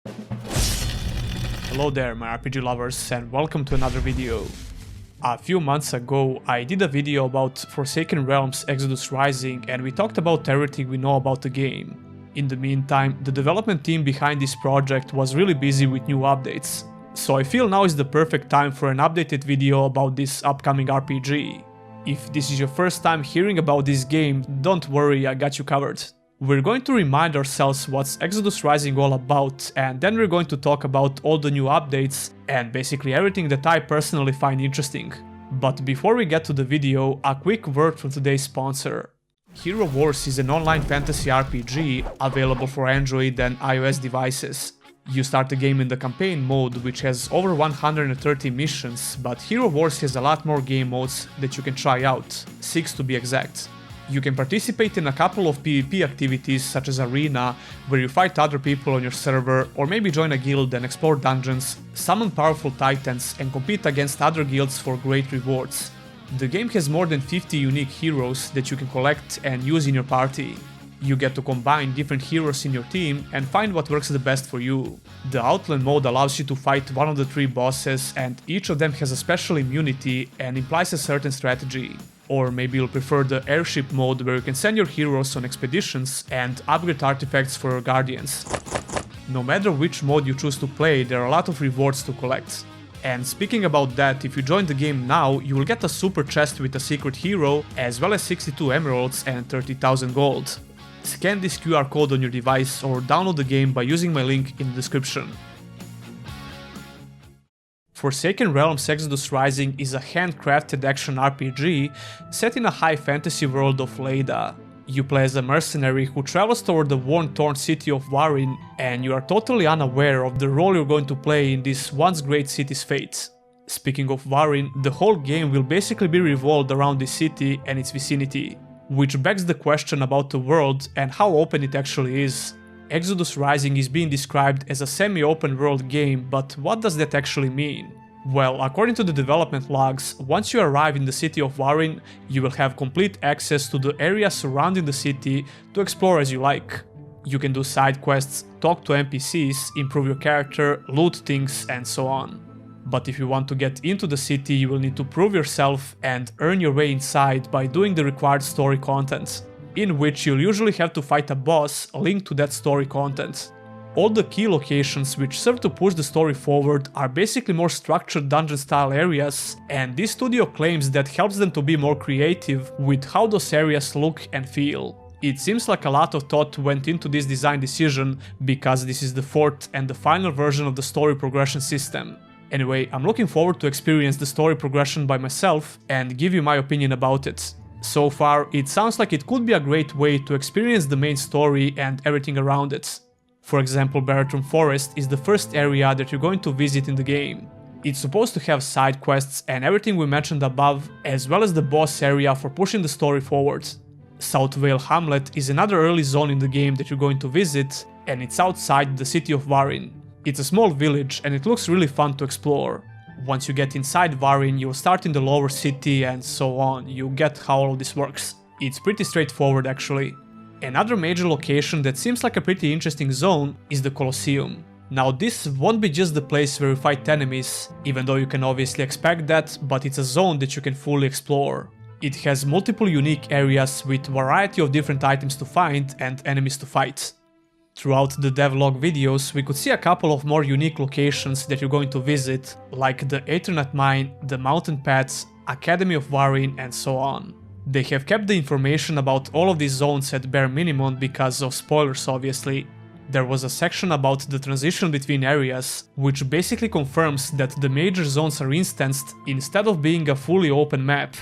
Hello there my RPG lovers and welcome to another video. A few months ago I did a video about Forsaken Realms Exodus Rising and we talked about everything we know about the game. In the meantime, the development team behind this project was really busy with new updates, so I feel now is the perfect time for an updated video about this upcoming RPG. If this is your first time hearing about this game, don't worry, I got you covered. We're going to remind ourselves what's Exodus Rising all about, and then we're going to talk about all the new updates and basically everything that I personally find interesting. But before we get to the video, a quick word from today's sponsor. Hero Wars is an online fantasy RPG available for Android and iOS devices. You start the game in the campaign mode, which has over 130 missions, but Hero Wars has a lot more game modes that you can try out, 6 to be exact. You can participate in a couple of PvP activities such as Arena, where you fight other people on your server, or maybe join a guild and explore dungeons, summon powerful titans and compete against other guilds for great rewards. The game has more than 50 unique heroes that you can collect and use in your party. You get to combine different heroes in your team and find what works the best for you. The Outland mode allows you to fight one of the 3 bosses, and each of them has a special immunity and implies a certain strategy. Or maybe you'll prefer the airship mode, where you can send your heroes on expeditions and upgrade artifacts for your guardians. No matter which mode you choose to play, there are a lot of rewards to collect. And speaking about that, if you join the game now, you will get a super chest with a secret hero, as well as 62 emeralds and 30,000 gold. Scan this QR code on your device or download the game by using my link in the description. Forsaken Realms Exodus Rising is a handcrafted action RPG set in a high fantasy world of Leyda. You play as a mercenary who travels toward the war-torn city of Varin, and you are totally unaware of the role you're going to play in this once great city's fate. Speaking of Varin, the whole game will basically be revolved around this city and its vicinity, which begs the question about the world and how open it actually is. Exodus Rising is being described as a semi-open world game, but what does that actually mean? Well, according to the development logs, once you arrive in the city of Varin, you will have complete access to the area surrounding the city to explore as you like. You can do side quests, talk to NPCs, improve your character, loot things, and so on. But if you want to get into the city, you will need to prove yourself and earn your way inside by doing the required story content, in which you'll usually have to fight a boss linked to that story content. All the key locations which serve to push the story forward are basically more structured dungeon-style areas, and this studio claims that helps them to be more creative with how those areas look and feel. It seems like a lot of thought went into this design decision, because this is the 4th and the final version of the story progression system. Anyway, I'm looking forward to experience the story progression by myself and give you my opinion about it. So far, it sounds like it could be a great way to experience the main story and everything around it. For example, Baratrum Forest is the first area that you're going to visit in the game. It's supposed to have side quests and everything we mentioned above, as well as the boss area for pushing the story forward. South Vale Hamlet is another early zone in the game that you're going to visit, and it's outside the city of Varin. It's a small village and it looks really fun to explore. Once you get inside Varin, you'll start in the lower city and so on. You get how all of this works. It's pretty straightforward actually. Another major location that seems like a pretty interesting zone is the Colosseum. Now this won't be just the place where you fight enemies, even though you can obviously expect that, but it's a zone that you can fully explore. It has multiple unique areas with variety of different items to find and enemies to fight. Throughout the devlog videos, we could see a couple of more unique locations that you're going to visit, like the Aeternat Mine, the Mountain Paths, Academy of Varin, and so on. They have kept the information about all of these zones at bare minimum because of spoilers obviously. There was a section about the transition between areas, which basically confirms that the major zones are instanced instead of being a fully open map.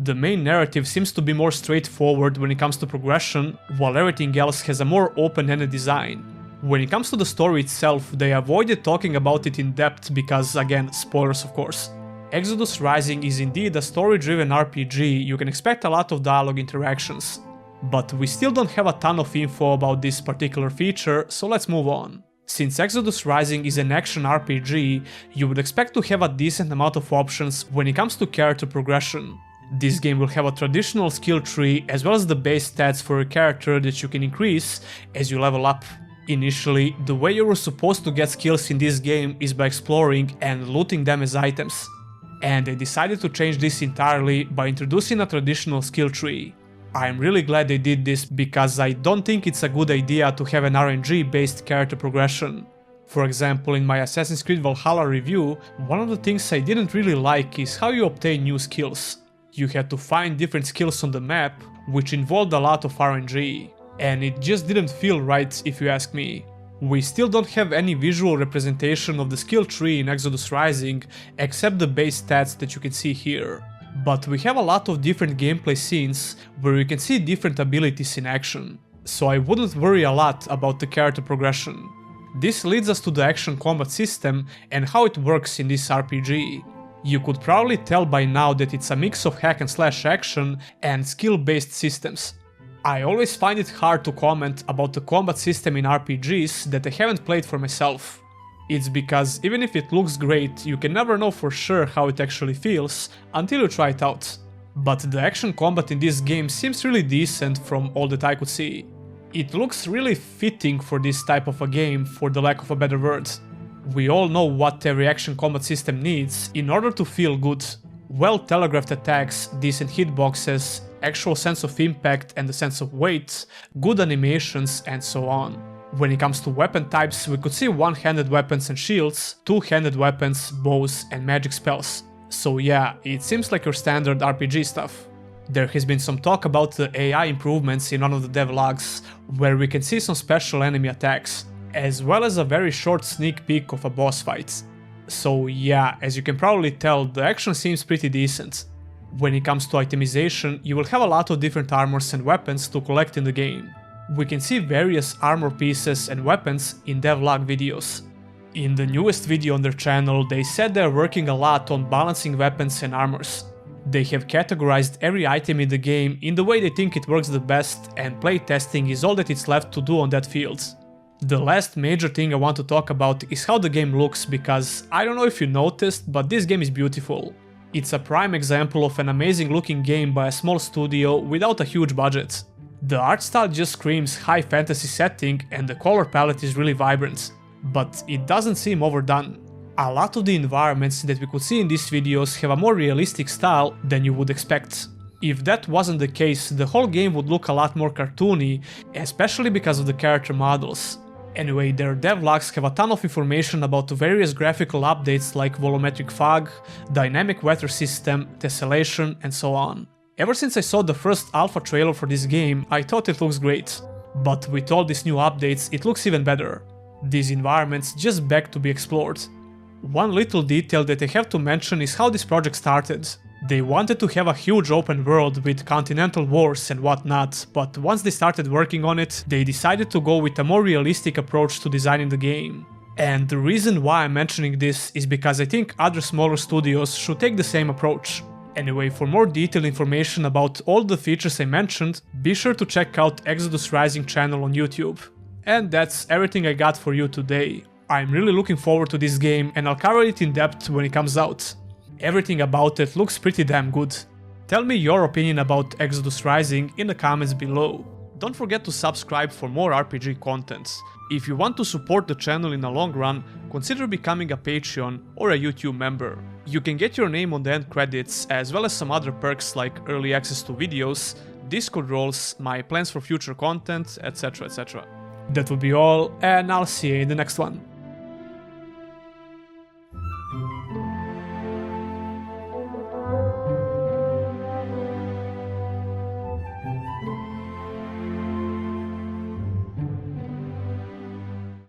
The main narrative seems to be more straightforward when it comes to progression, while everything else has a more open-ended design. When it comes to the story itself, they avoided talking about it in depth because, again, spoilers of course. Exodus Rising is indeed a story-driven RPG, you can expect a lot of dialogue interactions. But we still don't have a ton of info about this particular feature, so let's move on. Since Exodus Rising is an action RPG, you would expect to have a decent amount of options when it comes to character progression. This game will have a traditional skill tree as well as the base stats for your character that you can increase as you level up. Initially, the way you were supposed to get skills in this game is by exploring and looting them as items. And they decided to change this entirely by introducing a traditional skill tree. I'm really glad they did this because I don't think it's a good idea to have an RNG based character progression. For example, in my Assassin's Creed Valhalla review, one of the things I didn't really like is how you obtain new skills. You had to find different skills on the map, which involved a lot of RNG, and it just didn't feel right if you ask me. We still don't have any visual representation of the skill tree in Exodus Rising, except the base stats that you can see here. But we have a lot of different gameplay scenes where you can see different abilities in action, so I wouldn't worry a lot about the character progression. This leads us to the action combat system and how it works in this RPG. You could probably tell by now that it's a mix of hack and slash action and skill-based systems. I always find it hard to comment about the combat system in RPGs that I haven't played for myself. It's because even if it looks great, you can never know for sure how it actually feels until you try it out. But the action combat in this game seems really decent from all that I could see. It looks really fitting for this type of a game, for the lack of a better word. We all know what every action combat system needs in order to feel good. Well telegraphed attacks, decent hitboxes, actual sense of impact and the sense of weight, good animations, and so on. When it comes to weapon types, we could see one-handed weapons and shields, two-handed weapons, bows, and magic spells. So yeah, it seems like your standard RPG stuff. There has been some talk about the AI improvements in one of the devlogs, where we can see some special enemy attacks, as well as a very short sneak peek of a boss fight. So yeah, as you can probably tell, the action seems pretty decent. When it comes to itemization, you will have a lot of different armors and weapons to collect in the game. We can see various armor pieces and weapons in devlog videos. In the newest video on their channel, they said they're working a lot on balancing weapons and armors. They have categorized every item in the game in the way they think it works the best, and playtesting is all that it's left to do on that field. The last major thing I want to talk about is how the game looks, because I don't know if you noticed, but this game is beautiful. It's a prime example of an amazing looking game by a small studio without a huge budget. The art style just screams high fantasy setting and the color palette is really vibrant, but it doesn't seem overdone. A lot of the environments that we could see in these videos have a more realistic style than you would expect. If that wasn't the case, the whole game would look a lot more cartoony, especially because of the character models. Anyway, their devlogs have a ton of information about various graphical updates like volumetric fog, dynamic weather system, tessellation, and so on. Ever since I saw the first alpha trailer for this game, I thought it looks great. But with all these new updates, it looks even better. These environments just beg to be explored. One little detail that I have to mention is how this project started. They wanted to have a huge open world with continental wars and whatnot, but once they started working on it, they decided to go with a more realistic approach to designing the game. And the reason why I'm mentioning this is because I think other smaller studios should take the same approach. Anyway, for more detailed information about all the features I mentioned, be sure to check out Exodus Rising channel on YouTube. And that's everything I got for you today. I'm really looking forward to this game and I'll cover it in depth when it comes out. Everything about it looks pretty damn good. Tell me your opinion about Exodus Rising in the comments below. Don't forget to subscribe for more RPG content. If you want to support the channel in the long run, consider becoming a Patreon or a YouTube member. You can get your name on the end credits, as well as some other perks like early access to videos, Discord roles, my plans for future content, etc, etc. That will be all, and I'll see you in the next one.